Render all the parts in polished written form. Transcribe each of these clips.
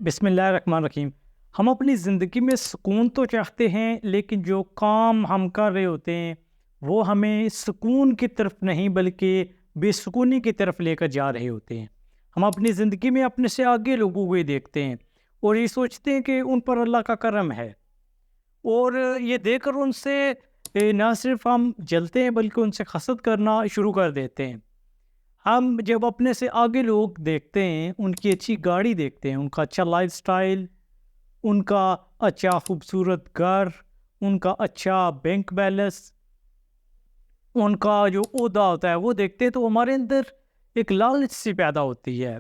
بسم اللہ الرحمن الرحیم۔ ہم اپنی زندگی میں سکون تو چاہتے ہیں، لیکن جو کام ہم کر رہے ہوتے ہیں وہ ہمیں سکون کی طرف نہیں بلکہ بے سکونی کی طرف لے کر جا رہے ہوتے ہیں۔ ہم اپنی زندگی میں اپنے سے آگے لوگوں کو دیکھتے ہیں اور یہ سوچتے ہیں کہ ان پر اللہ کا کرم ہے، اور یہ دیکھ کر ان سے نہ صرف ہم جلتے ہیں بلکہ ان سے حسد کرنا شروع کر دیتے ہیں۔ ہم جب اپنے سے آگے لوگ دیکھتے ہیں، ان کی اچھی گاڑی دیکھتے ہیں، ان کا اچھا لائف سٹائل، ان کا اچھا خوبصورت گھر، ان کا اچھا بینک بیلنس، ان کا جو عہدہ ہوتا ہے وہ دیکھتے ہیں، تو ہمارے اندر ایک لالچ سی پیدا ہوتی ہے،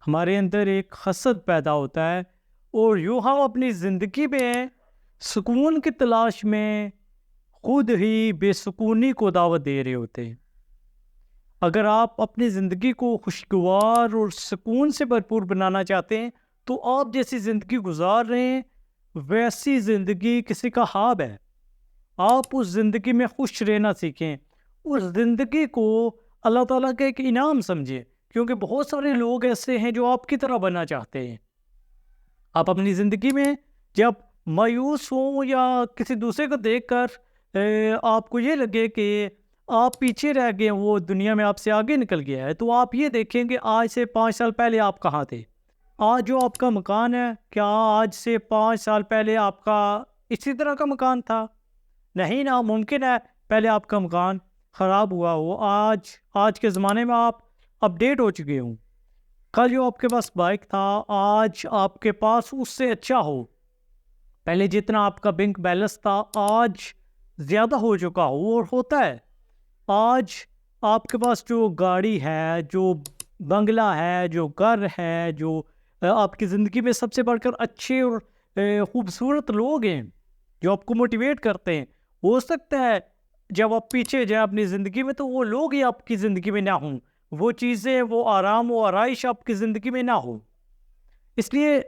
ہمارے اندر ایک حسد پیدا ہوتا ہے، اور یوں ہم اپنی زندگی میں سکون کی تلاش میں خود ہی بے سکونی کو دعوت دے رہے ہوتے ہیں۔ اگر آپ اپنی زندگی کو خوشگوار اور سکون سے بھرپور بنانا چاہتے ہیں تو آپ جیسی زندگی گزار رہے ہیں ویسی زندگی کسی کا خواب ہے۔ آپ اس زندگی میں خوش رہنا سیکھیں، اس زندگی کو اللہ تعالیٰ کا ایک انعام سمجھیں، کیونکہ بہت سارے لوگ ایسے ہیں جو آپ کی طرح بننا چاہتے ہیں۔ آپ اپنی زندگی میں جب مایوس ہوں یا کسی دوسرے کو دیکھ کر آپ کو یہ لگے کہ آپ پیچھے رہ گئے، وہ دنیا میں آپ سے آگے نکل گیا ہے، تو آپ یہ دیکھیں کہ آج سے 5 سال پہلے آپ کہاں تھے۔ آج جو آپ کا مکان ہے، کیا آج سے 5 سال پہلے آپ کا اسی طرح کا مکان تھا؟ نہیں نا، ممکن ہے پہلے آپ کا مکان خراب ہوا ہو، آج کے زمانے میں آپ اپڈیٹ ہو چکے ہوں۔ کل جو آپ کے پاس بائک تھا آج آپ کے پاس اس سے اچھا ہو، پہلے جتنا آپ کا بینک بیلنس تھا آج زیادہ ہو چکا ہو، اور ہوتا ہے آج آپ کے پاس جو گاڑی ہے، جو بنگلہ ہے، جو گھر ہے، جو آپ کی زندگی میں سب سے بڑھ کر اچھے اور خوبصورت لوگ ہیں جو آپ کو موٹیویٹ کرتے ہیں، ہو سکتا ہے جب آپ پیچھے جائیں اپنی زندگی میں تو وہ لوگ ہی آپ کی زندگی میں نہ ہوں، وہ چیزیں، وہ آرام و آرائش آپ کی زندگی میں نہ ہو۔ اس لیے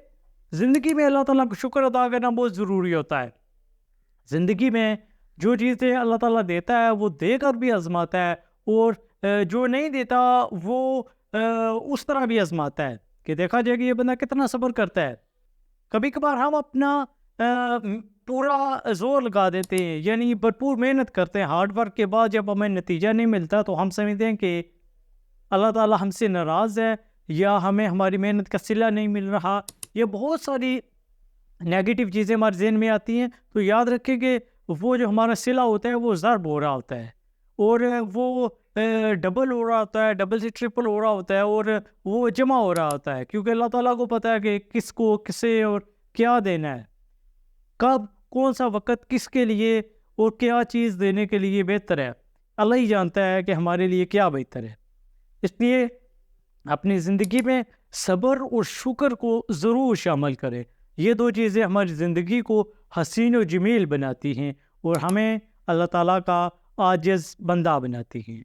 زندگی میں اللہ تعالیٰ کا شکر ادا کرنا بہت ضروری ہوتا ہے۔ زندگی میں جو چیزیں اللہ تعالیٰ دیتا ہے وہ دے کر بھی آزماتا ہے، اور جو نہیں دیتا وہ اس طرح بھی آزماتا ہے کہ دیکھا جائے کہ یہ بندہ کتنا صبر کرتا ہے۔ کبھی کبھار ہم اپنا پورا زور لگا دیتے ہیں، یعنی بھرپور محنت کرتے ہیں، ہارڈ ورک کے بعد جب ہمیں نتیجہ نہیں ملتا تو ہم سمجھتے ہیں کہ اللہ تعالیٰ ہم سے ناراض ہے، یا ہمیں ہماری محنت کا صلہ نہیں مل رہا۔ یہ بہت ساری نیگیٹو چیزیں ہمارے ذہن میں آتی ہیں، تو یاد رکھیں کہ وہ جو ہمارا صلہ ہوتا ہے وہ ضرب ہو رہا ہوتا ہے، اور وہ ڈبل ہو رہا ہوتا ہے، ڈبل سے ٹرپل ہو رہا ہوتا ہے، اور وہ جمع ہو رہا ہوتا ہے، کیونکہ اللہ تعالیٰ کو پتہ ہے کہ کس کو کسے اور کیا دینا ہے، کب کون سا وقت کس کے لیے اور کیا چیز دینے کے لیے بہتر ہے۔ اللہ ہی جانتا ہے کہ ہمارے لیے کیا بہتر ہے۔ اس لیے اپنی زندگی میں صبر اور شکر کو ضرور شامل کریں۔ یہ دو چیزیں ہماری زندگی کو حسین و جمیل بناتی ہیں اور ہمیں اللہ تعالیٰ کا عاجز بندہ بناتی ہیں۔